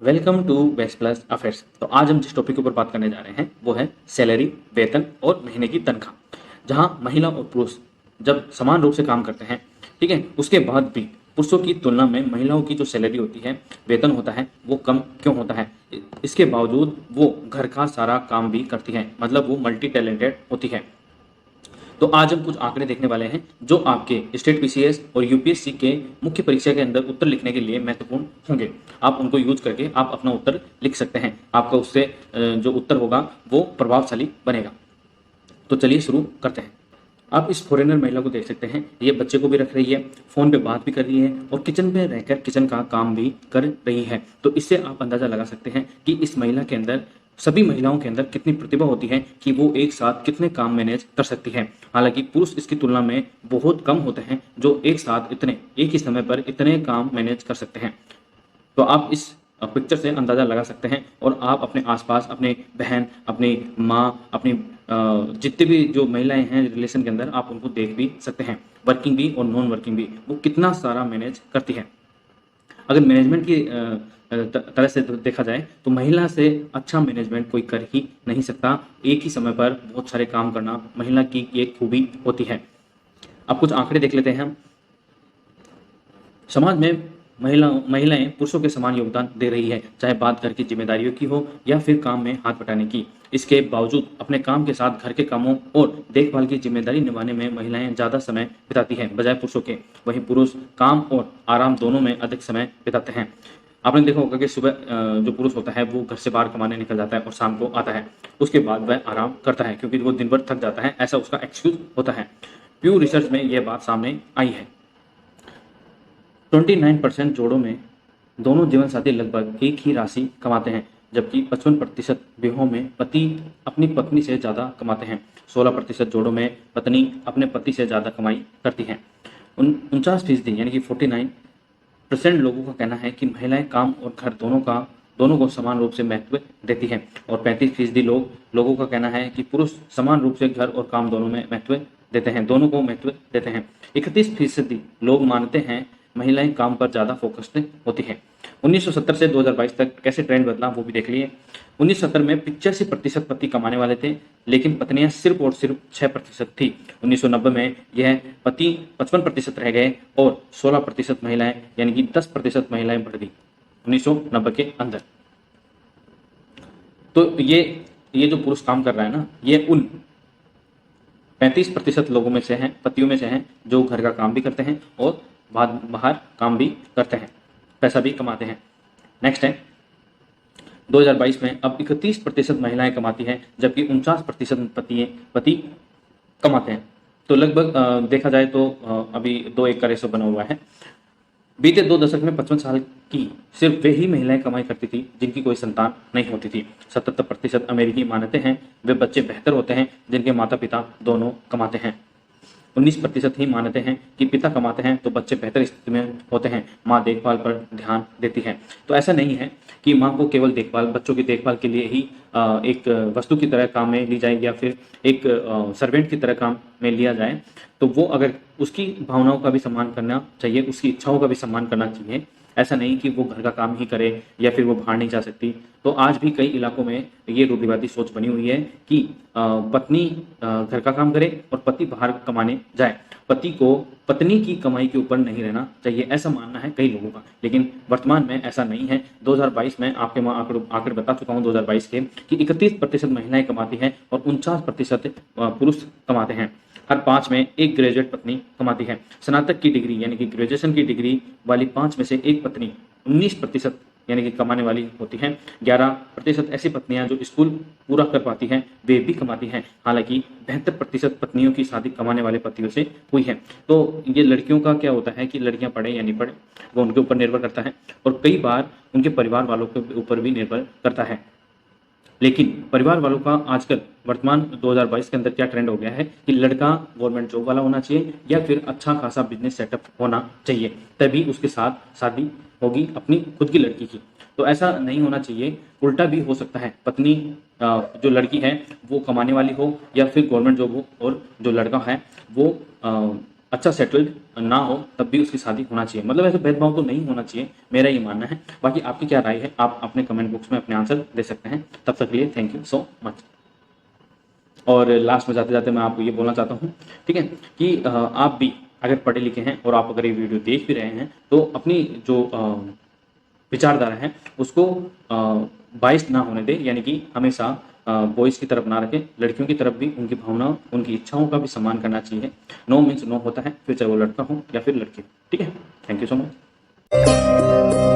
Welcome to best plus affairs. तो आज हम जिस टॉपिक के ऊपर बात करने जा रहे हैं वो है सैलरी, वेतन और महीने की तनख्वाह। जहां महिला और पुरुष जब समान रूप से काम करते हैं, ठीक है, उसके बाद भी पुरुषों की तुलना में महिलाओं की जो सैलरी होती है, वेतन होता है, वो कम क्यों होता है। इसके बावजूद वो घर का सारा काम भी करती है, मतलब वो मल्टी टैलेंटेड होती है। तो आज हम कुछ आंकड़े देखने वाले हैं जो आपके स्टेट पीसीएस और यूपीएससी के मुख्य परीक्षा के अंदर उत्तर लिखने के लिए महत्वपूर्ण होंगे। आप उनको यूज करके आप अपना उत्तर लिख सकते हैं। आपका उससे जो उत्तर होगा वो प्रभावशाली बनेगा। तो चलिए शुरू करते हैं। आप इस फॉरेनर महिला को देख सकते हैं। ये बच्चे को भी रख रही है, फोन पे बात भी कर रही है और किचन में रहकर किचन का काम भी कर रही है। तो इससे आप अंदाजा लगा सकते हैं कि इस महिला के अंदर, सभी महिलाओं के अंदर कितनी प्रतिभा होती है कि वो एक साथ कितने काम मैनेज कर सकती है। हालांकि पुरुष इसकी तुलना में बहुत कम होते हैं जो एक साथ एक ही समय पर इतने काम मैनेज कर सकते हैं। तो आप इस पिक्चर से अंदाज़ा लगा सकते हैं और आप अपने आसपास अपने बहन, अपनी माँ, अपनी जितने भी जो महिलाएं हैं रिलेशन के अंदर, आप उनको देख भी सकते हैं, वर्किंग भी और नॉन वर्किंग भी, वो कितना सारा मैनेज करती है। अगर मैनेजमेंट की तरह से देखा जाए तो महिला से अच्छा मैनेजमेंट कोई कर ही नहीं सकता। एक ही समय पर बहुत सारे काम करना महिला की एक खूबी होती है। अब कुछ आंकड़े देख लेते हैं हम। समाज में महिलाएं पुरुषों के समान योगदान दे रही है, चाहे बात घर की जिम्मेदारियों की हो या फिर काम में हाथ बटाने की। इसके बावजूद अपने काम के साथ घर के कामों और देखभाल की जिम्मेदारी निभाने में महिलाएं ज़्यादा समय बिताती हैं बजाय पुरुषों के। वहीं पुरुष काम और आराम दोनों में अधिक समय बिताते हैं। आपने देखा होगा कि सुबह जो पुरुष होता है वो घर से बाहर कमाने निकल जाता है और शाम को आता है, उसके बाद वह आराम करता है क्योंकि वो दिन भर थक जाता है, ऐसा उसका एक्सक्यूज होता है। प्यू रिसर्च में यह बात सामने आई है। 29% जोड़ों में दोनों जीवनसाथी लगभग एक ही राशि कमाते हैं, जबकि 55% विवाहों में पति अपनी पत्नी से ज़्यादा कमाते हैं। 16% जोड़ों में पत्नी अपने पति से ज़्यादा कमाई करती हैं। 49% यानी कि 49% लोगों का कहना है कि महिलाएं काम और घर दोनों को समान रूप से महत्व देती हैं। और 35% लोगों का कहना है कि पुरुष समान रूप से घर और काम दोनों में महत्व देते हैं, दोनों को महत्व देते हैं। 31% लोग मानते हैं महिलाएं काम पर ज़्यादा फोकस्ड होती हैं। 1970 से 2022 तक कैसे ट्रेंड बदला वो भी देख लिए। 1970 में 85% पति कमाने वाले थे, लेकिन पत्नियां सिर्फ और सिर्फ 6% थी। 1990 में यह पति 55% रह गए और 16% महिलाएं यानी कि 10% महिलाएं बढ़ गई 1990 के अंदर। तो ये जो पुरुष काम कर रहा है ना, ये उन 35% लोगों में से हैं, पतियों में से हैं, जो घर का काम भी करते हैं और बाहर काम भी करते हैं, पैसा भी कमाते हैं। नेक्स्ट है 2022 में अब 31% महिलाएं कमाती हैं, जबकि 49% पति कमाते हैं। तो लगभग देखा जाए तो अभी 2-1 का रेशो बना हुआ है। बीते 2 दशक में 55 साल की सिर्फ वे ही महिलाएं कमाई करती थी जिनकी कोई संतान नहीं होती थी। 77% अमेरिकी मानते हैं वे बच्चे बेहतर होते हैं जिनके माता पिता दोनों कमाते हैं। 19% ही मानते हैं कि पिता कमाते हैं तो बच्चे बेहतर स्थिति में होते हैं, माँ देखभाल पर ध्यान देती है। तो ऐसा नहीं है कि माँ को केवल बच्चों की देखभाल के लिए ही एक वस्तु की तरह काम में ली जाए या फिर एक सर्वेंट की तरह काम में लिया जाए। तो वो अगर उसकी भावनाओं का भी सम्मान करना चाहिए, उसकी इच्छाओं का भी सम्मान करना चाहिए। ऐसा नहीं कि वो घर का काम ही करे या फिर वो बाहर नहीं जा सकती। तो आज भी कई इलाकों में ये रूढ़िवादी सोच बनी हुई है कि पत्नी घर का काम करे और पति बाहर कमाने जाए। पति को पत्नी की कमाई के ऊपर नहीं रहना चाहिए, ऐसा मानना है कई लोगों का। लेकिन वर्तमान में ऐसा नहीं है। 2022 में आपके मैं आंकड़े बता चुका हूँ 2022 के, कि 31% महिलाएं कमाती हैं और 49% पुरुष कमाते हैं। हर 5 में एक ग्रेजुएट पत्नी कमाती है। स्नातक की डिग्री यानी कि ग्रेजुएशन की डिग्री वाली 5 में से एक पत्नी 19% यानी कि कमाने वाली होती हैं। 11% ऐसी पत्नियां जो स्कूल पूरा कर पाती हैं, वे भी कमाती हैं। हालांकि 72% पत्नियों की शादी कमाने वाले पतियों से हुई है। तो ये लड़कियों का क्या होता है कि लड़कियां पढ़े या नहीं पढ़े वो उनके ऊपर निर्भर करता है और कई बार उनके परिवार वालों के ऊपर भी निर्भर करता है। लेकिन परिवार वालों का आजकल वर्तमान 2022 के अंदर क्या ट्रेंड हो गया है कि लड़का गवर्नमेंट जॉब वाला होना चाहिए या फिर अच्छा खासा बिजनेस सेटअप होना चाहिए, तभी उसके साथ शादी होगी अपनी खुद की लड़की की। तो ऐसा नहीं होना चाहिए, उल्टा भी हो सकता है। पत्नी जो लड़की है वो कमाने वाली हो या फिर गवर्नमेंट जॉब हो और जो लड़का है वो अच्छा सेटल्ड ना हो तब भी उसकी शादी होना चाहिए। मतलब ऐसे भेदभाव तो नहीं होना चाहिए, मेरा ये मानना है। बाकी आपकी क्या राय है, आप अपने कमेंट बॉक्स में अपने आंसर दे सकते हैं। तब तक के लिए थैंक यू सो मच। और लास्ट में जाते जाते मैं आपको ये बोलना चाहता हूँ, ठीक है, कि आप भी अगर पढ़े लिखे हैं और आप अगर ये वीडियो देख भी रहे हैं तो अपनी जो विचारधारा है उसको बाइस्ड ना होने दें, यानी कि हमेशा बॉयज़ की तरफ ना रखें, लड़कियों की तरफ भी उनकी भावनाओं, उनकी इच्छाओं का भी सम्मान करना चाहिए। नो मीन्स नो होता है, फिर चाहे वो लड़का हो या फिर लड़की हो। ठीक है, थैंक यू सो मच।